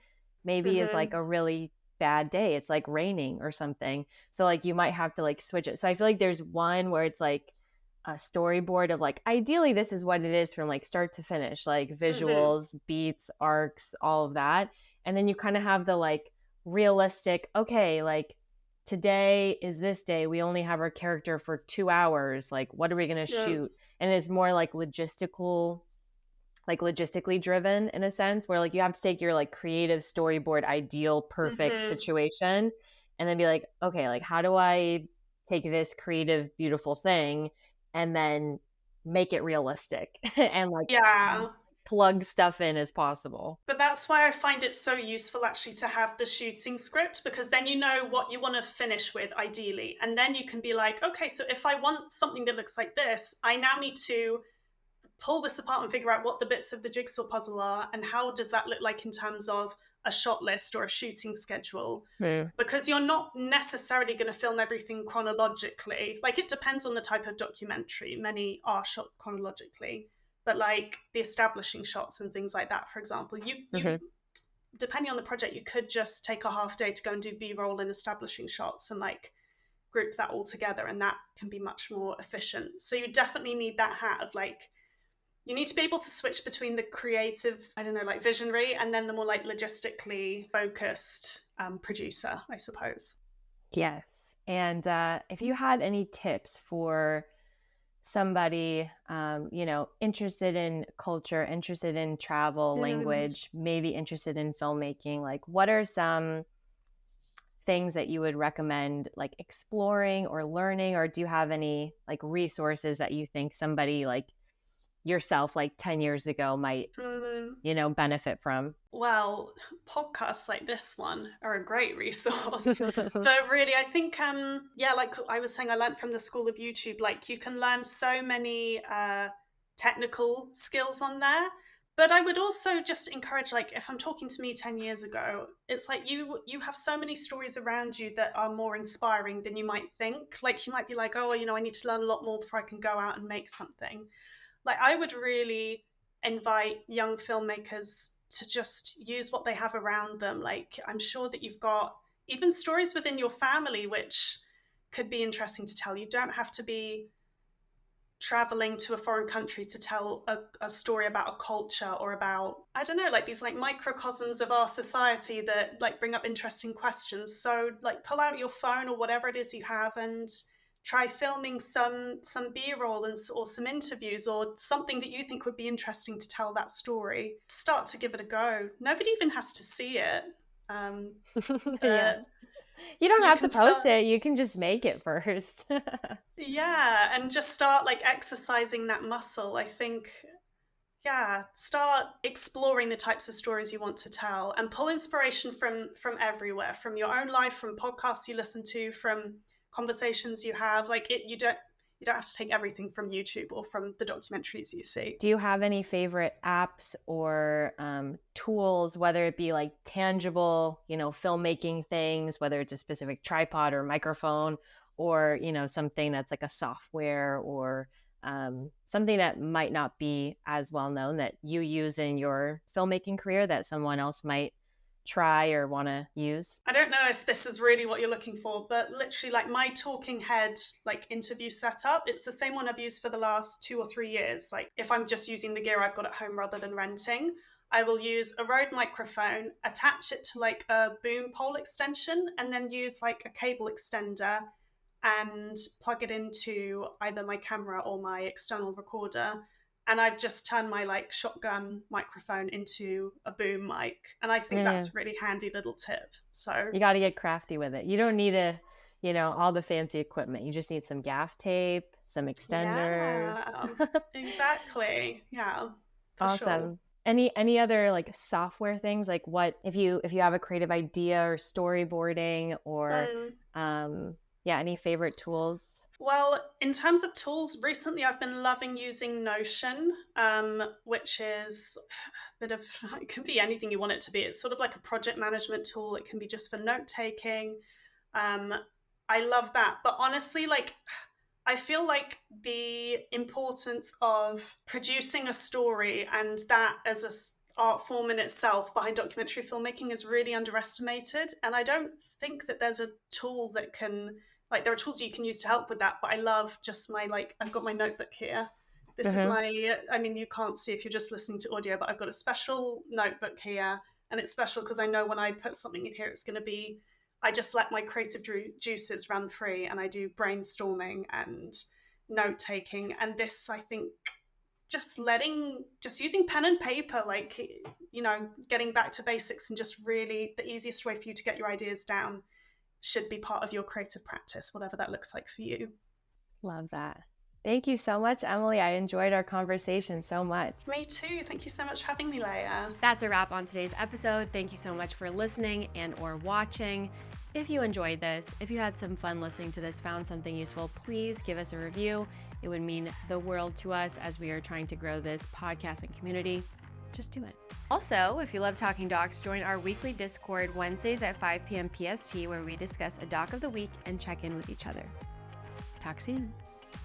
maybe is like Mm-hmm. a really bad day. It's like raining or something. So like you might have to like switch it. So I feel like there's one where it's like a storyboard of like, ideally this is what it is from like start to finish, like Mm-hmm. visuals, beats, arcs, all of that. And then you kind of have the like realistic, okay, like today is this day, we only have our character for 2 hours, like what are we going to Yeah. shoot? And it's more like logistically driven in a sense, where like you have to take your like creative storyboard ideal perfect Mm-hmm. situation and then be like, okay, like how do I take this creative beautiful thing and then make it realistic and like Yeah. plug stuff in as possible. But that's why I find it so useful actually to have the shooting script, because then you know what you want to finish with ideally. And then you can be like, okay, so if I want something that looks like this, I now need to pull this apart and figure out what the bits of the jigsaw puzzle are and how does that look like in terms of a shot list or a shooting schedule. Mm. Because you're not necessarily going to film everything chronologically. Like it depends on the type of documentary. Many are shot chronologically, but like the establishing shots and things like that, for example, you Mm-hmm. depending on the project, you could just take a half day to go and do B-roll and establishing shots and like group that all together, and that can be much more efficient. So you definitely need that hat of like, you need to be able to switch between the creative, I don't know, like visionary, and then the more like logistically focused producer, I suppose. Yes. And if you had any tips for somebody, interested in culture, interested in travel, language, maybe interested in filmmaking, like what are some things that you would recommend like exploring or learning, or do you have any like resources that you think somebody like yourself like 10 years ago might Mm, benefit from? well, podcasts like this one are a great resource. But really, I think, yeah, like I was saying, I learned from the school of YouTube, like you can learn so many technical skills on there. But I would also just encourage, like, if I'm talking to me 10 years ago, it's like you have so many stories around you that are more inspiring than you might think. Like, you might be like, oh, I need to learn a lot more before I can go out and make something. Like, I would really invite young filmmakers to just use what they have around them. Like, I'm sure that you've got even stories within your family which could be interesting to tell. You don't have to be traveling to a foreign country to tell a story about a culture or about, I don't know, like these like microcosms of our society that like bring up interesting questions. So like pull out your phone or whatever it is you have and try filming some b-roll or some interviews or something that you think would be interesting to tell that story. Start to give it a go. Nobody even has to see it. Yeah. But You don't you have to can start, post it. You can just make it first. yeah, and just start like exercising that muscle. I think, yeah, start exploring the types of stories you want to tell and pull inspiration from everywhere, from your own life, from podcasts you listen to, from conversations you have. Like you don't have to take everything from YouTube or from the documentaries you see. Do you have any favorite apps or tools, whether it be like tangible, filmmaking things, whether it's a specific tripod or microphone, or, something that's like a software or something that might not be as well known that you use in your filmmaking career that someone else might try or want to use? I don't know if this is really what you're looking for, but literally like my talking head like interview setup, it's the same one I've used for the last 2 or 3 years. Like if I'm just using the gear I've got at home rather than renting, I will use a Rode microphone, attach it to like a boom pole extension, and then use like a cable extender and plug it into either my camera or my external recorder. And I've just turned my like shotgun microphone into a boom mic. And I think Yeah. that's a really handy little tip. So You got to get crafty with it. You don't need all the fancy equipment. You just need some gaff tape, some extenders. yeah, exactly. Yeah, for sure. Awesome. Any other like software things, like what if you have a creative idea or storyboarding or Mm. any favorite tools? Well, in terms of tools, recently I've been loving using Notion, which is a bit of, it can be anything you want it to be. It's sort of like a project management tool. It can be just for note taking. Um, I love that. But honestly, like, I feel like the importance of producing a story and that as a art form in itself behind documentary filmmaking is really underestimated. And I don't think that there's a tool that can, like, there are tools you can use to help with that, but I love just my, like, I've got my notebook here. This is Mm-hmm. my, I mean, you can't see if you're just listening to audio, but I've got a special notebook here. And it's special because I know when I put something in here, it's going to be, I just let my creative juices run free and I do brainstorming and note taking. And this, I think, just using pen and paper, like, getting back to basics and just really the easiest way for you to get your ideas down should be part of your creative practice, whatever that looks like for you. Love that. Thank you so much, Emily. I enjoyed our conversation so much. Me too. Thank you so much for having me, Leah. That's a wrap on today's episode. Thank you so much for listening and or watching. If you enjoyed this, if you had some fun listening to this, found something useful, please give us a review. It would mean the world to us as we are trying to grow this podcasting community. Just do it. Also, if you love talking docs, join our weekly Discord Wednesdays at 5 p.m. PST, where we discuss a doc of the week and check in with each other. Talk soon.